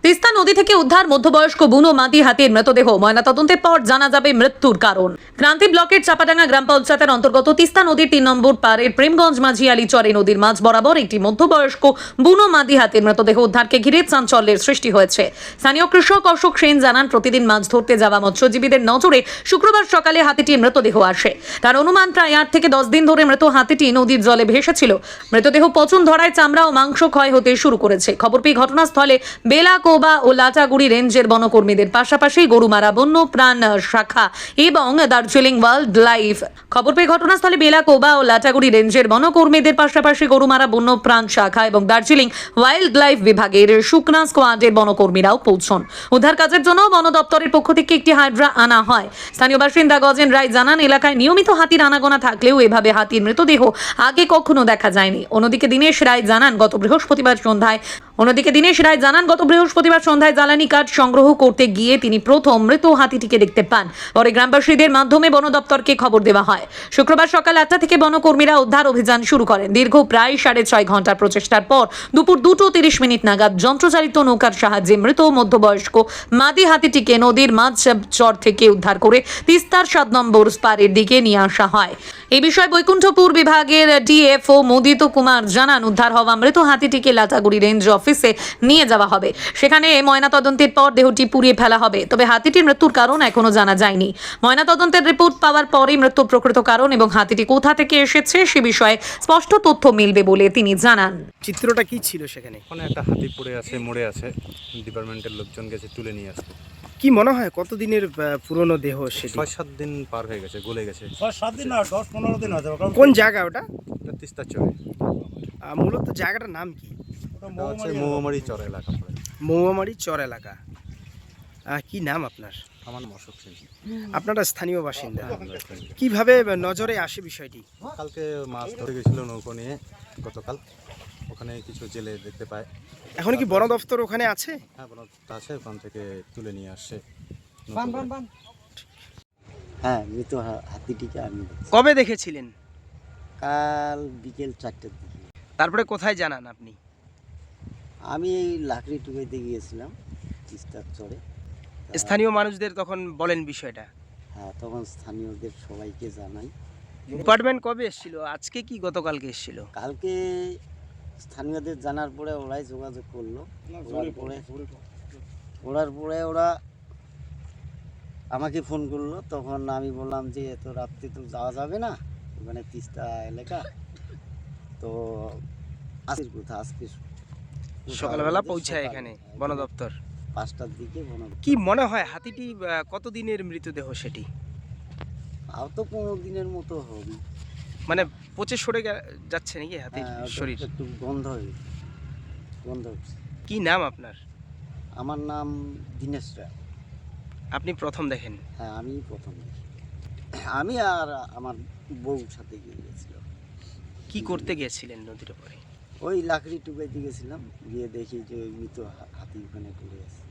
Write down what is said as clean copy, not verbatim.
তিস্তা নদী থেকে উদ্ধার মধ্যবয়স্ক বুনো মাদি হাতির মৃতদেহ। ময়নাতদন্তের পর জানা যাবে মৃত্যুর কারণ। ক্রান্তি ব্লকের চাপাডাঙ্গা গ্রাম পঞ্চায়েতের অন্তর্গত তিস্তা নদীর ৩ নম্বর পাড়ের প্রেমগঞ্জ মাঝিয়ালি চরে নদীর মাঝ বরাবর একটি মধ্যবয়স্ক বুনো মাদি হাতির মৃতদেহ উদ্ধারকে ঘিরে চাঞ্চল্যের সৃষ্টি হয়েছে। স্থানীয় কৃষক অশোক সেন জানান, প্রতিদিন মাছ ধরতে যাওয়া মৎস্যজীবীদের নজরে শুক্রবার সকালে হাতিটির মৃতদেহ আসে। তার অনুমান, প্রায় ৮ থেকে ১০ দিন ধরে মৃত হাতিটি নদীর জলে ভেসেছিল। মৃতদেহ পচন ধরায় চামড়া ও মাংস ক্ষয় হতে শুরু করেছে। খবর পেয়ে ঘটনাস্থলে বেলাকোবা ও লাটাগুড়ি রেঞ্জের বনকর্মীদের পাশাপাশি গরুমারা বন্যপ্রাণ শাখা এবং দার্জিলিং ওয়াইল্ড লাইফ খবর পেয়ে ঘটনাস্থলে বেলাকোবা ও লাটাগুড়ি রেঞ্জের বনকর্মীদের পাশাপাশি গরুমারা বন্যপ্রাণ শাখা এবং দার্জিলিং ওয়াইল্ড লাইফ বিভাগের শুকনা স্কোয়াডের বনকর্মীরাও পৌঁছন। উদ্ধার কাজের জন্য বন দপ্তরের পক্ষ থেকে একটি হাইড্রা আনা হয়। স্থানীয় বাসিন্দা গজেন রায় জানান, এলাকায় নিয়মিত হাতির আনাগোনা থাকলেও এভাবে হাতির মৃতদেহ আগে কখনো দেখা যায়নি। অন্যদিকে দিনেশ রায় জানান, গত বৃহস্পতিবার সন্ধ্যায় জ্বালানি কাঠ সংগ্রহ করতে গিয়ে তিনি প্রথম মৃত হাতিটিকে দেখতে পান। পরে গ্রামবাসীদের মাধ্যমে বন দপ্তরকে খবর দেওয়া হয়। শুক্রবার সকাল ৮টা থেকে বনকর্মীরা উদ্ধার অভিযান শুরু করেন। দীর্ঘ প্রায় ৬.৫ ঘন্টার প্রচেষ্টার পর দুপুর 2:30 নাগাদ যন্ত্রচালিত নৌকার সাহায্যে মৃত মধ্যবয়স্ক মাদি হাতিটিকে নদীর মাঝ চর থেকে উদ্ধার করে তিস্তার ৭ নম্বর পাড়ের দিকে নিয়ে আসা হয়। এই বিষয়ে বৈকুণ্ঠপুর বিভাগের ডিএফও মুদিত কুমার জানান, উদ্ধার হওয়া মৃত হাতিটিকে লাটাগুড়ি রেঞ্জ অফিসে নিয়ে যাওয়া হবে। সেখানে ময়নাতদন্তের পর দেহটি পুড়িয়ে ফেলা হবে। তবে হাতিটির মৃত্যুর কারণ এখনো জানা যায়নি। ময়নাতদন্তের রিপোর্ট পাওয়ার পরেই মৃত্যুর প্রকৃত কারণ এবং হাতিটি কোথা থেকে এসেছে সে বিষয়ে স্পষ্ট তথ্য মিলবে বলে তিনি জানান। চিত্রটা কি ছিল সেখানে? ওখানে একটা হাতি পড়ে আছে, মরে আছে। ডিপার্টমেন্টের লোকজন গেছে তুলে নিয়ে আসতে। কি মনে হয় কতদিনের পুরনো দেহ সেটি? ৬-৭ দিন পার হয়ে গেছে, গলে গেছে। ৬-৭ দিন না, ১০-১৫ দিন হয়েছে। কোন জায়গা ওটা? এটা তিস্তা চরে, মূলত জায়গাটার নাম কি? এটা হচ্ছে মৌমারি চর এলাকা পড়ে। মৌমারি চর এলাকা। কি নাম আপনার? আমার নাম অশোক সেন। আপনারা স্থানীয় বাসিন্দা। কিভাবে নজরে আসে বিষয়টি? কালকে মাছ ধরে গেছিল নৌকো নিয়ে গতকাল। ওখানে কিছু জেলে দেখতে পায়। এখন কি বন দপ্তর ওখানে আছে? হ্যাঁ, বন দপ্তর আছে, ওখান থেকে তুলে নিয়ে আসছে। হ্যাঁ, মৃত হাতিটিকে আমি দেখছি। কবে দেখেছিলেন? কাল বিকেল 4টার দিকে। তারপরে কোথায় জানান আপনি? আমি এই লাকড়ি টুকাইতে গিয়েছিলাম তিস্তার চরে। স্থানীয় মানুষদের তখন বলেন বিষয়টা? হ্যাঁ, তখন স্থানীয়দের সবাইকে জানাই। ডিপার্টমেন্ট কবে এসেছিল? আজকে কি গতকালকে এসেছিল? কালকে স্থানীয়দের জানার পরে ওরাই যোগাযোগ করলো। ওরার পরে ওরা আমাকে ফোন করলো। তখন আমি বললাম যে এত রাত্রে তো যাওয়া যাবে না, ওখানে তিস্তা এলাকা, তো আজকে সকালবেলা পৌঁছায় এখানে বন দপ্তর 5টার দিকে। কি মনে হয় হাতিটি কতদিনের মৃতদেহ সেটি? আর তো 15 দিনের মতো হবে। মানে পচে সরে যাচ্ছে নাকি হাতির শরীর? একটু গন্ধ হচ্ছে। কি নাম আপনার? আমার নাম দিনেশ রায়। আপনি প্রথম দেখেন? হ্যাঁ, আমি প্রথম দেখি। আমি আর আমার বউর সাথে গিয়েছিলাম। কি করতে গিয়েছিলেন নদীর উপরে? ওই লাকড়ি টুকাইতে গেছিলাম, গিয়ে দেখি যে মৃত হাতি ওখানে পড়ে আছে।